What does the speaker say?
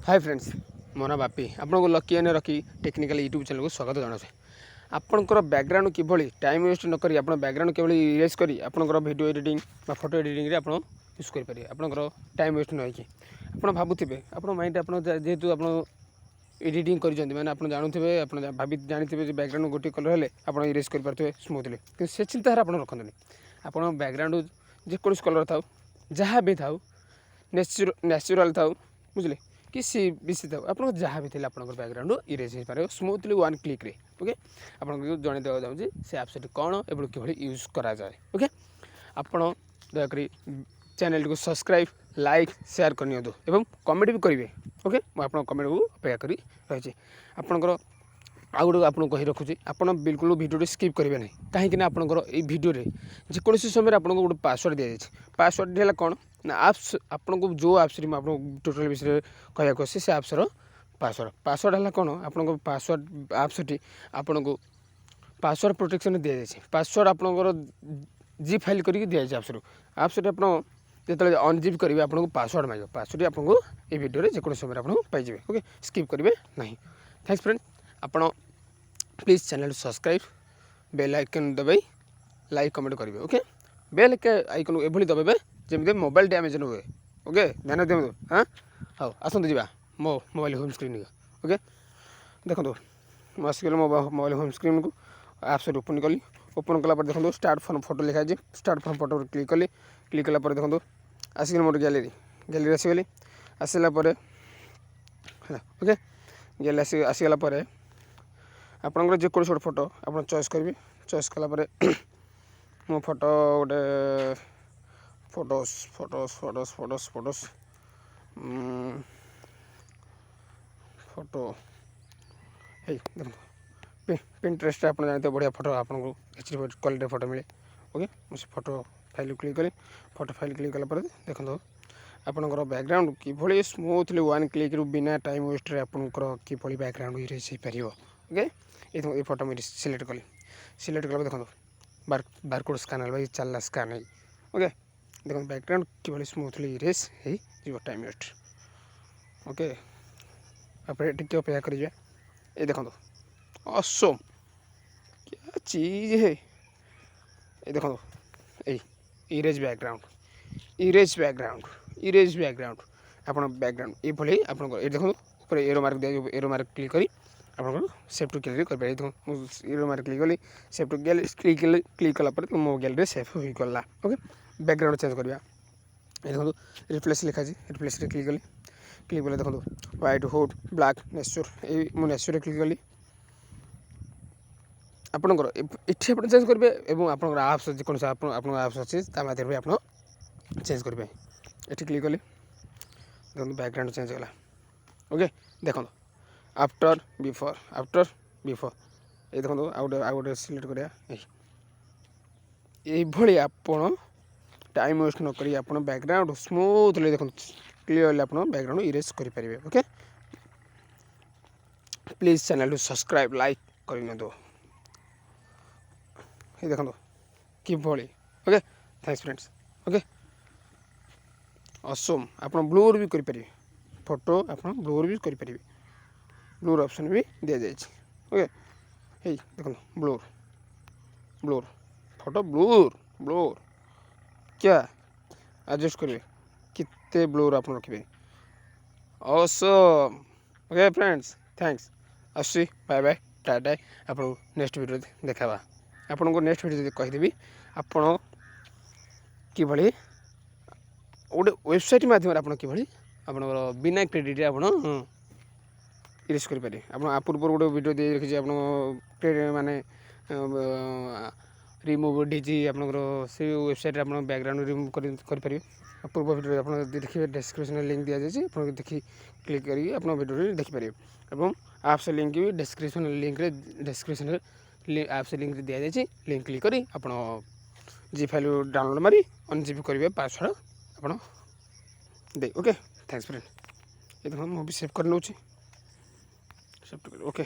Hi friends मो ना बापी आपको लकी एन रखी टेक्निकल यूट्यूब चैनल को स्वागत जनाऊे। आपंकर बैकग्राउंड किभली टाइम वेस्ट नक बैकग्राउंड किभली इरेज कर आपंकर वीडियो एडिटिंग फोटो एडिटिंग आप यूज करेंगे आपंकर टाइम वेस्ट नहीं आप भावुवे आप माइंड आप जेहेतु आप एडिटिंग कर मैंने आप जानूे आप भाभी जानी बैकग्राउंड गोटे कलर हेल्ले आप इरेज करेंगे स्मूथली कि से चिंताधारा आप रखते आप बैकग्राउंड जेको कलर था जहाँ भी था नेचुरल था बुझे कि सी बेसी था आप जहाँ भी थे आप बैकग्राउंड इरेज हो पारे स्मूथली वन क्लिक रे ओके आपको जन देवा चाहूँगी से एप्स कौन एवं कि यूज करा जाए ओके आप दयाक चैनल को सब्सक्राइब लाइक शेयर करनी एवं कमेंट भी करेंगे ओके मुझे कमेंट को अपेक्षा कर रही आपंकर आउ गोटे आपको कही रखुच्छी आप बिल्कुल भिडियो स्किप करेंगे ना कहीं आपंकर भिडियो जेको समय आपको गोटे पासवर्ड दि जाए पासवर्ड है कौन ना आप्स आपको जो आप्स आपको टोटल विषय कहूँ से आप्सर पासवर्ड है कौन आपको पासवर्ड आप्सटी आपन को पासवर्ड प्रोटेक्शन दि जाए पासवर्ड आपंकर जी फाइल करके दि जाए आप्सटी आप जो अनजिप करेंगे आपको पासवर्ड मांग पासवर्ड आपको ये वीडियो जेको समय आपको पाइबे ओके स्किप करेंगे ना। थैंक्स फ्रेंड आपड़ please channel subscribe bell icon दबाई लाइक कमेंट करेंगे ओके बेल आइकन एभली दबाइबे जमी मोबाइल डैमेज न हुए ओके ध्यान दिखाँ हाँ हाँ आसतु जा मो मोबाइल होम स्क्रीन ओके देखो मुझे आसगली मो मोबाइल होम स्क्रीन को आप्स ओपन कली ओपन कला देखो स्टार्ट फ्रॉम फोटो लिखा है स्टार्ट फ्रॉम फोटो क्लिक कली क्लिक कला देखो आसिक मोर गैलेरी गैलेरी आसगली आसला ओके गैलेरी आसगला आपंकर जेको गोटे फोटो आप चॉइस करेंगे चॉइस कलापर मो फोटो गोटे photos photos photos photos photos photo है देखो पिंटरेस्ट आप जानते बढ़िया फोटो आपको एच क्वालिटी फोटो मिले ओके मुझे फोटो फाइल क्लिक कली फोटो फाइल क्लिक कला देखो आपंकर बैकग्राउंड किभली स्मूथली वन क्लिक बिना टाइम वेस्ट आपंकर किभली बैकग्राउंड इरेज हो पार ओके ये फोटो मुझे सिलेक्ट कली सिलेक्ट कला देखो बारकोड स्कान भाई चलना स्कान है ओके देखो बैकग्राउंड किभली स्मूथली इरेज हो टाइम वेस्ट ओके आप टिके अपेक्षा करेंगे ये देखो असम क्या चीज है ये देखो erase background erase background erase background आप बैकग्राउंड ये आप देखो ऊपर एरो मार्क दिया एरो मार्क क्लिक करी आप सेव टू गैलरी कर देखो एरो मार्क क्लिक कली सेव टू गैलरी क्लिक कला मो गैलरी सेव हो गला ओके बैकग्राउंड चेंज करवा देखो रिप्लेस लिखा है रिप्लेस क्लिक कली क्लिक कले देखो व्हाइट हुड ब्लैक नेचर ये मुझे नेचर क्लिक कली आपंकर ये आप चेंज करेंगे और आप आप्स जो आप आप्स अच्छे माध्यम आप चेंज करेंगे ये क्लिक कली देखो बैकग्राउंड चेंज गला ओके देखो आफ्टर बिफोर ये देखो आउ गोटे सिलेक्ट करा ये आप टाइम वेस्ट नक आप बैकग्राउंड स्मूथली देखो क्लीयरली आप बैकग्राउंड इरेज करेंगे okay please channel to subscribe like करनी दो ये देखो किभली ओके थैंक्स फ्रेंड्स ओके असम आप ब्लूर भी करेंगे फोटो आप ब्लूर भी करेंगे ब्लूर ऑप्शन भी दि जाए ओके हे देखो blur blur photo blur blur क्या एडजस्ट करेंगे कितने ब्लूर आप रखिए ऑसम ओके फ्रेंड्स थैंक्स आसी बाय बाय टाटा आप नेक्स्ट वीडियो देखा आपन को नेक्स्ट वीडियो कहीदेवी आपण किभली गोटे वेबसाइट माध्यम आप किभली आपनकर बिना क्रेडिट आप इरेज करेंगे आप पूर्व गोटे वीडियो दे रखी आप माने रिमूव डीजी आपंकर से वेबसाइट आप बैकग्राउंड रिमूव करेंगे पूर्व वीडियो आप देखिए डिस्क्रिप्शन लिंक दि जाए आप देखिए क्लिक करेंगे आप वीडियो देखिपारे और आप्स लिंक भी डिस्क्रिप्शन लिंक डिस्क्रिप्शन आप्स लिंक दि जाए लिंक क्लिक करी आप जी फाइल डाउनलोड मारी अनजिप करेंगे पासवर्ड आप दे ओके थैंक्स फ्रेंड ये देखो मुझे सेव कर नौ ओके।